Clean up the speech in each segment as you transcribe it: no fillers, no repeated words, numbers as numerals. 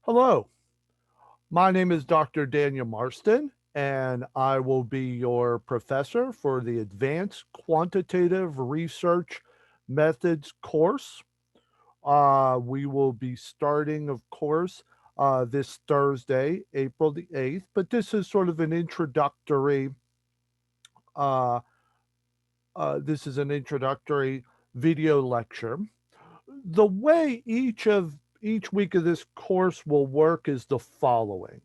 Hello, my name is Dr. Daniel Marston, and I will be your professor for the Advanced Quantitative Research Methods course. We will be starting, of course, this Thursday, April the 8th, but this is sort of an introductory, uh, this is an introductory video lecture. The way each week of this course will work is the following.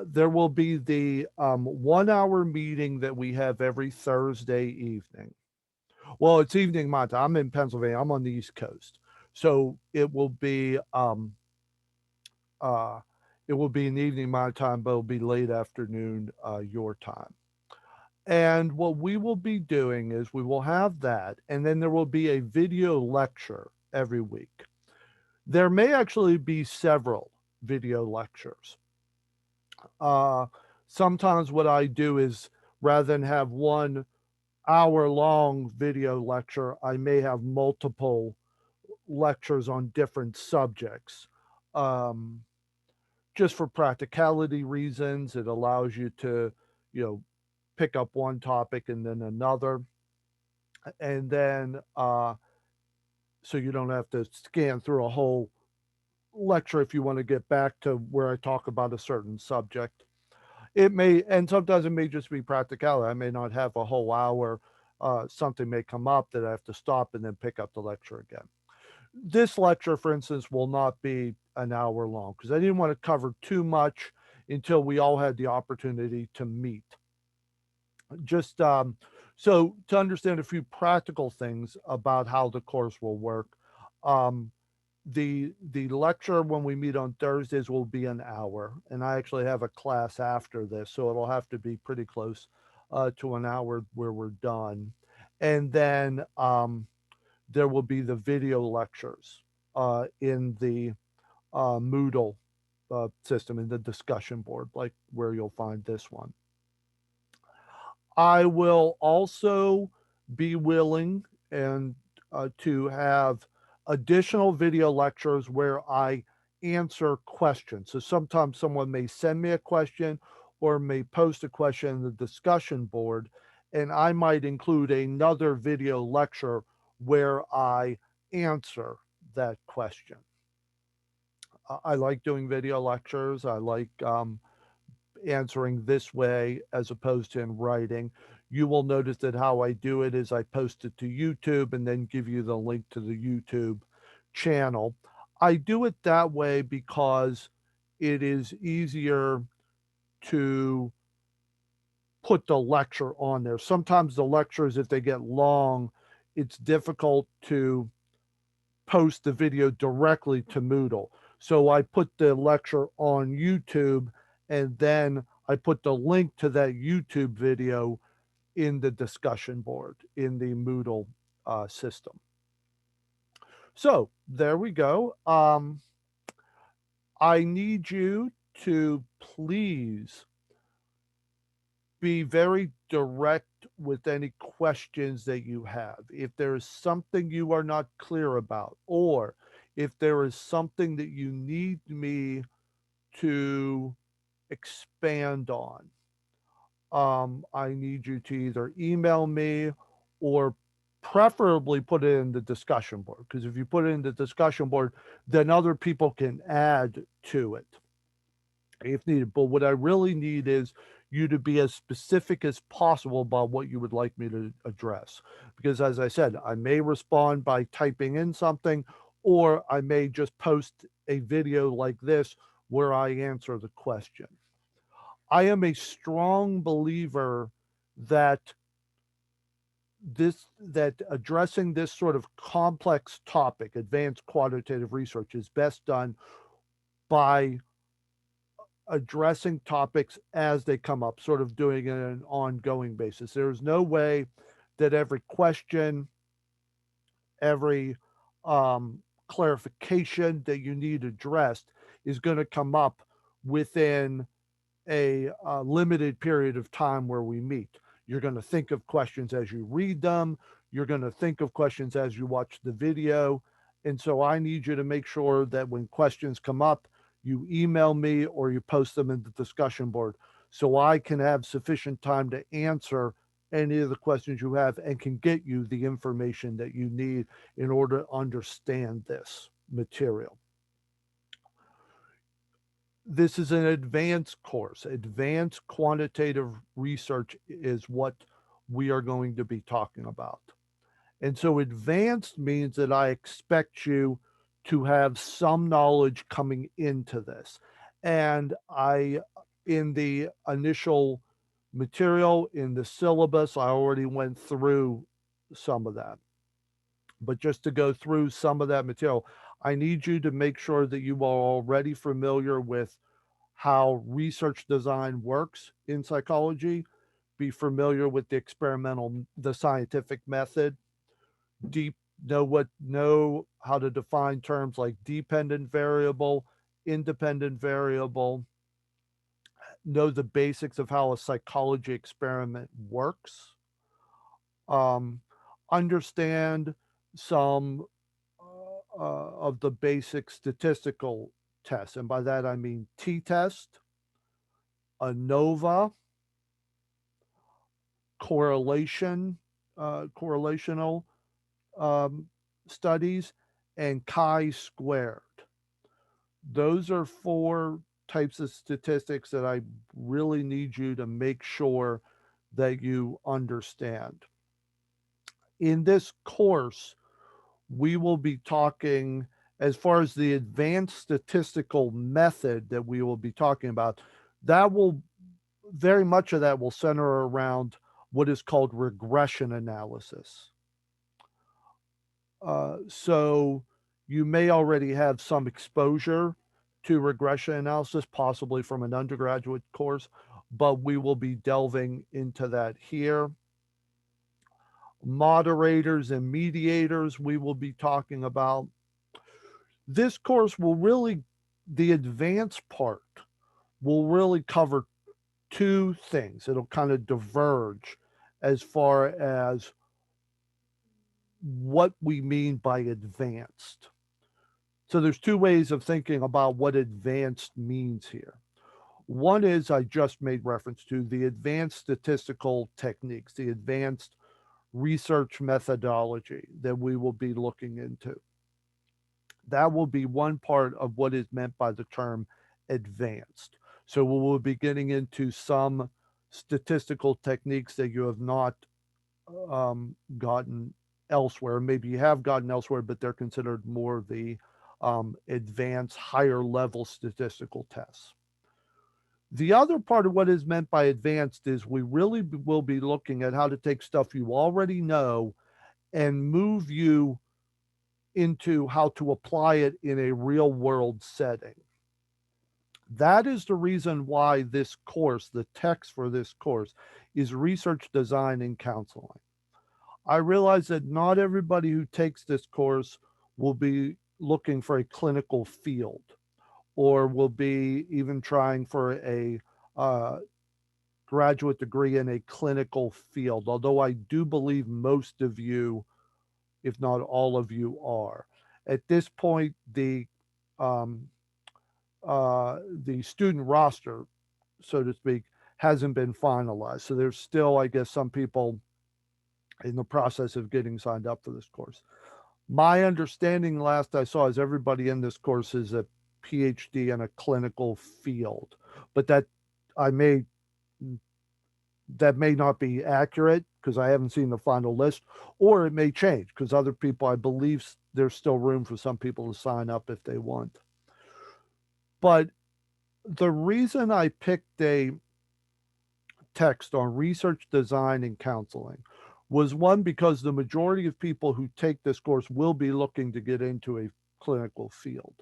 There will be the 1 hour meeting that we have every Thursday evening. Well, it's evening my time. I'm in Pennsylvania. I'm on the East Coast, so uh, it will be an evening my time, but it'll be late afternoon your time. And what we will be doing is we will have that, and then there will be a video lecture every week. There may actually be several video lectures. Uh, Sometimes what I do is rather than have 1 hour long video lecture, I may have multiple lectures on different subjects. Um, just for practicality reasons, it allows you to, you know, pick up one topic and then another. And then, so you don't have to scan through a whole lecture if you want to get back to where I talk about a certain subject. It may, and sometimes it may just be practicality. I may not have a whole hour. Something may come up that I have to stop and then pick up the lecture again. This lecture, for instance, will not be an hour long because I didn't want to cover too much until we all had the opportunity to meet. Just so to understand a few practical things about how the course will work. Um, the lecture when we meet on Thursdays will be an hour, and I actually have a class after this, so it'll have to be pretty close to an hour where we're done. And then there will be the video lectures in the Moodle system, in the discussion board, like where you'll find this one. I will also be willing and to have additional video lectures where I answer questions. So sometimes someone may send me a question or may post a question in the discussion board, and I might include another video lecture where I answer that question. I like doing video lectures. I like answering this way as opposed to in writing. You will notice that how I do it is I post it to YouTube and then give you the link to the YouTube channel. I do it that way because it is easier to put the lecture on there. Sometimes the lectures, if they get long, it's difficult to post the video directly to Moodle. So I put the lecture on YouTube and then I put the link to that YouTube video in the discussion board in the Moodle system. So there we go. I need you to please be very direct with any questions that you have. If there is something you are not clear about, or if there is something that you need me to expand on, I need you to either email me or preferably put it in the discussion board. Because if you put it in the discussion board, then other people can add to it if needed. But what I really need is you to be as specific as possible about what you would like me to address. Because as I said, I may respond by typing in something, or I may just post a video like this where I answer the question. I am a strong believer that that addressing this sort of complex topic, advanced quantitative research, is best done by addressing topics as they come up, sort of doing it on an ongoing basis. There's no way that every question, every clarification that you need addressed is going to come up within a limited period of time where we meet. You're going to think of questions as you read them. You're going to think of questions as you watch the video. And so I need you to make sure that when questions come up, you email me or you post them in the discussion board so I can have sufficient time to answer any of the questions you have and can get you the information that you need in order to understand this material. This is an advanced course. Advanced quantitative research is what we are going to be talking about. And so advanced means that I expect you to have some knowledge coming into this. And in the initial material, in the syllabus, I already went through some of that. But just to go through some of that material, I need you to make sure that you are already familiar with how research design works in psychology, be familiar with the scientific method, deep know how to define terms like dependent variable, independent variable, know the basics of how a psychology experiment works, um, understand some of the basic statistical tests. And by that, I mean t-test, ANOVA, correlational um, studies, and chi-squared. Those are four types of statistics that I really need you to make sure that you understand. In this course, we will be talking as far as the advanced statistical method that we will be talking about. That will very much of that will center around what is called regression analysis. So you may already have some exposure to regression analysis, possibly from an undergraduate course, but we will be delving into that here. Moderators and mediators, we will be talking about. This course will really, the advanced part will really cover two things. It'll kind of diverge as far as what we mean by advanced. So there's two ways of thinking about what advanced means here. One is I just made reference to the advanced statistical techniques, the advanced research methodology that we will be looking into. That will be one part of what is meant by the term advanced. So we will be getting into some statistical techniques that you have not gotten elsewhere. Maybe you have gotten elsewhere, but they're considered more the advanced, higher level statistical tests. The other part of what is meant by advanced is we really will be looking at how to take stuff you already know and move you into how to apply it in a real world setting. That is the reason why this course, the text for this course, is research design and counseling. I realize that not everybody who takes this course will be looking for a clinical field or will be even trying for a graduate degree in a clinical field, although I do believe most of you, if not all of you, are. At this point, um, the student roster, so to speak, hasn't been finalized. So there's still, I guess, some people in the process of getting signed up for this course. My understanding last I saw is everybody in this course is a PhD in a clinical field, but I may that may not be accurate because I haven't seen the final list, or it may change because other people, I believe there's still room for some people to sign up if they want. But the reason I picked a text on research design and counseling was one, because the majority of people who take this course will be looking to get into a clinical field,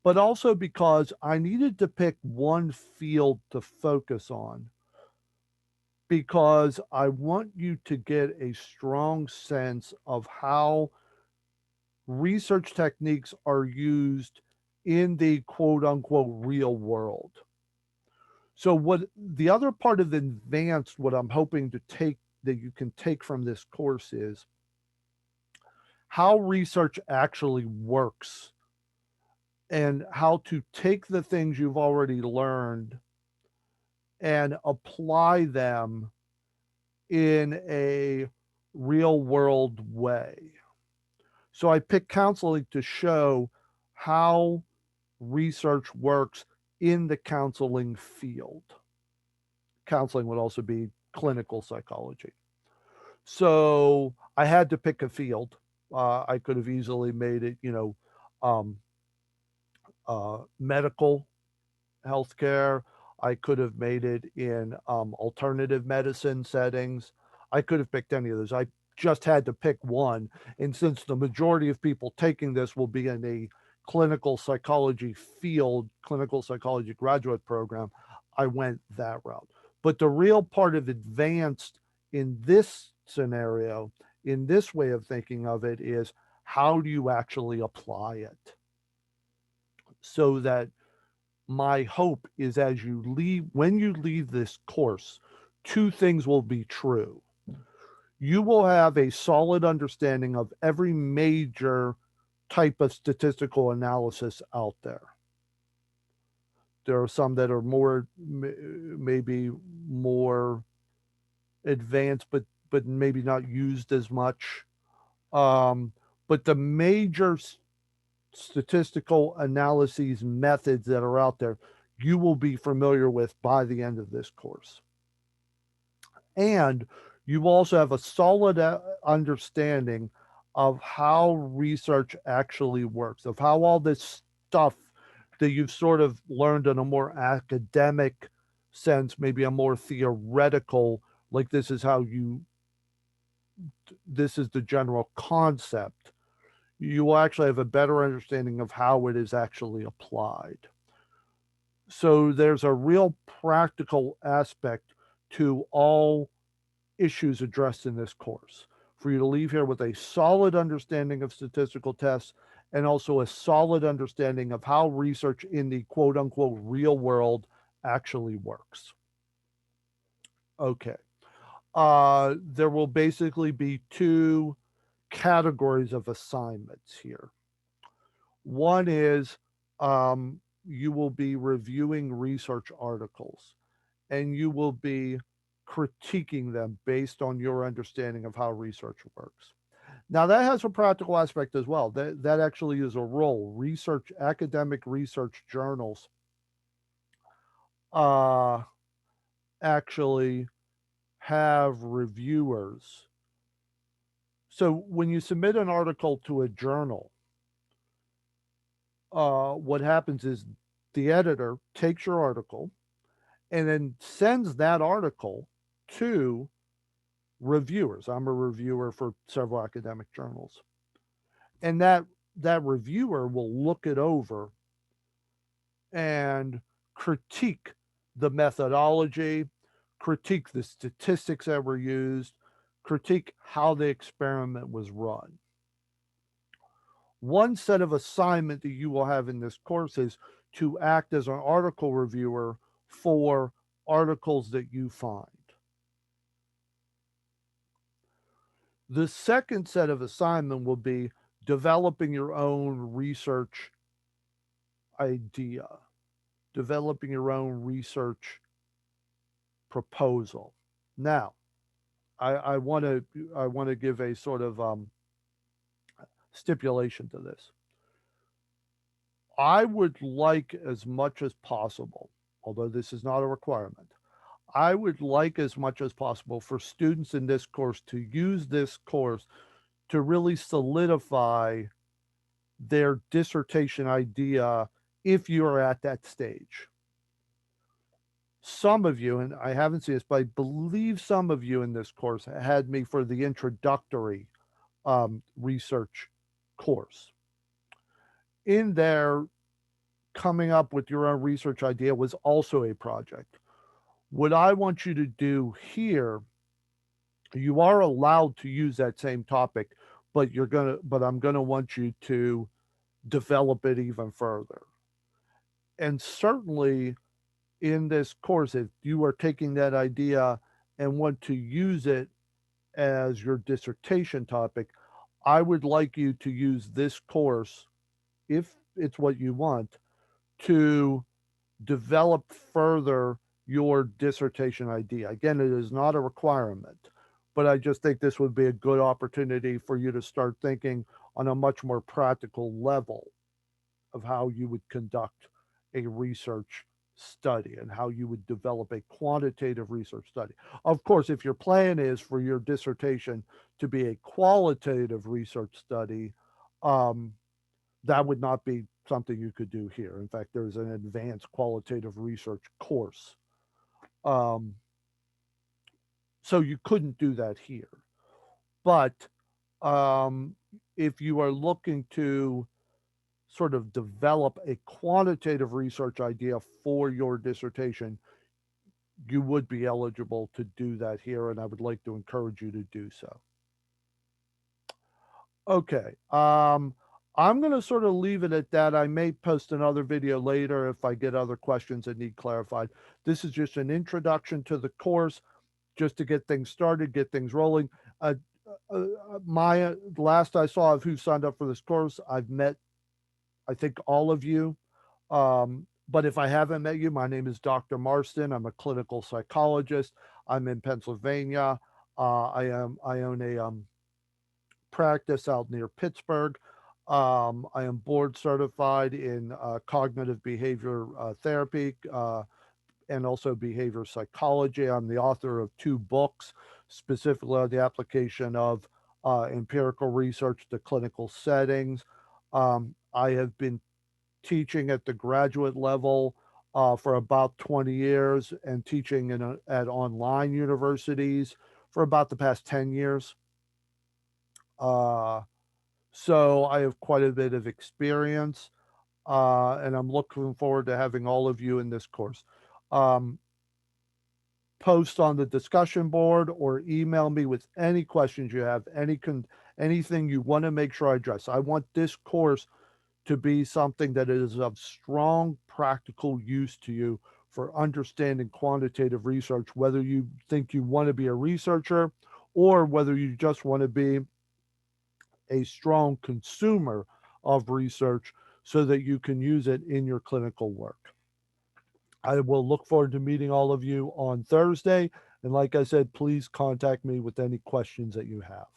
but also because I needed to pick one field to focus on because I want you to get a strong sense of how research techniques are used in the quote unquote real world. So, what the other part of advanced, what I'm hoping to take that you can take from this course is how research actually works and how to take the things you've already learned and apply them in a real world way. So I picked counseling to show how research works in the counseling field. Counseling would also be clinical psychology. So I had to pick a field. I could have easily made it, um, medical healthcare. I could have made it in alternative medicine settings. I could have picked any of those. I just had to pick one. And since the majority of people taking this will be in a clinical psychology field, clinical psychology graduate program, I went that route. But the real part of advanced in this scenario, in this way of thinking of it, is how do you actually apply it so that my hope is as you leave, when you leave this course, two things will be true. You will have a solid understanding of every major type of statistical analysis out there. There are some that are more, maybe more advanced, but maybe not used as much. Um, but the major statistical analyses methods that are out there, you will be familiar with by the end of this course. And you also have a solid understanding of how research actually works, of how all this stuff that you've sort of learned in a more academic sense, maybe a more theoretical, like this is the general concept. You will actually have a better understanding of how it is actually applied. So there's a real practical aspect to all issues addressed in this course for you to leave here with a solid understanding of statistical tests and also a solid understanding of how research in the quote unquote real world actually works. Okay. There will basically be two categories of assignments here. One is you will be reviewing research articles and you will be critiquing them based on your understanding of how research works. Now that has a practical aspect as well. That actually is a role. Research, academic research journals uh, actually have reviewers. So when you submit an article to a journal, what happens is the editor takes your article and then sends that article to reviewers. I'm a reviewer for several academic journals. And that reviewer will look it over and critique the methodology, critique the statistics that were used, critique how the experiment was run. One set of assignment that you will have in this course is to act as an article reviewer for articles that you find. The second set of assignment will be developing your own research idea, developing your own research proposal. Now, I want to give a sort of stipulation to this. I would like as much as possible, although this is not a requirement, I would like as much as possible for students in this course to use this course to really solidify their dissertation idea if you're at that stage. Some of you, and I haven't seen this, but I believe some of you in this course had me for the introductory research course. In there, coming up with your own research idea was also a project. What I want you to do here, you are allowed to use that same topic, but I'm gonna want you to develop it even further. And certainly in this course, if you are taking that idea and want to use it as your dissertation topic, I would like you to use this course, if it's what you want, to develop further your dissertation idea. Again, it is not a requirement, but I just think this would be a good opportunity for you to start thinking on a much more practical level of how you would conduct a research study and how you would develop a quantitative research study. Of course, if your plan is for your dissertation to be a qualitative research study, um, that would not be something you could do here. In fact, there's an advanced qualitative research course. Um, so you couldn't do that here. But um, if you are looking to sort of develop a quantitative research idea for your dissertation, you would be eligible to do that here, and I would like to encourage you to do so. Okay. I'm going to sort of leave it at that. I may post another video later if I get other questions that need clarified. This is just an introduction to the course, just to get things started, get things rolling. Uh, my last I saw of who signed up for this course, I've met, I think, all of you. But if I haven't met you, my name is Dr. Marston. I'm a clinical psychologist. I'm in Pennsylvania. I own a practice out near Pittsburgh. I am board certified in cognitive behavior therapy and also behavior psychology. I'm the author of 2 books, specifically on the application of empirical research to clinical settings. I have been teaching at the graduate level for about 20 years and teaching at online universities for about the past 10 years. Uh, so I have quite a bit of experience, and I'm looking forward to having all of you in this course. Um, Post on the discussion board or email me with any questions you have, anything you want to make sure I address. I want this course to be something that is of strong practical use to you for understanding quantitative research, whether you think you want to be a researcher or whether you just want to be a strong consumer of research so that you can use it in your clinical work. I will look forward to meeting all of you on Thursday. And like I said, please contact me with any questions that you have.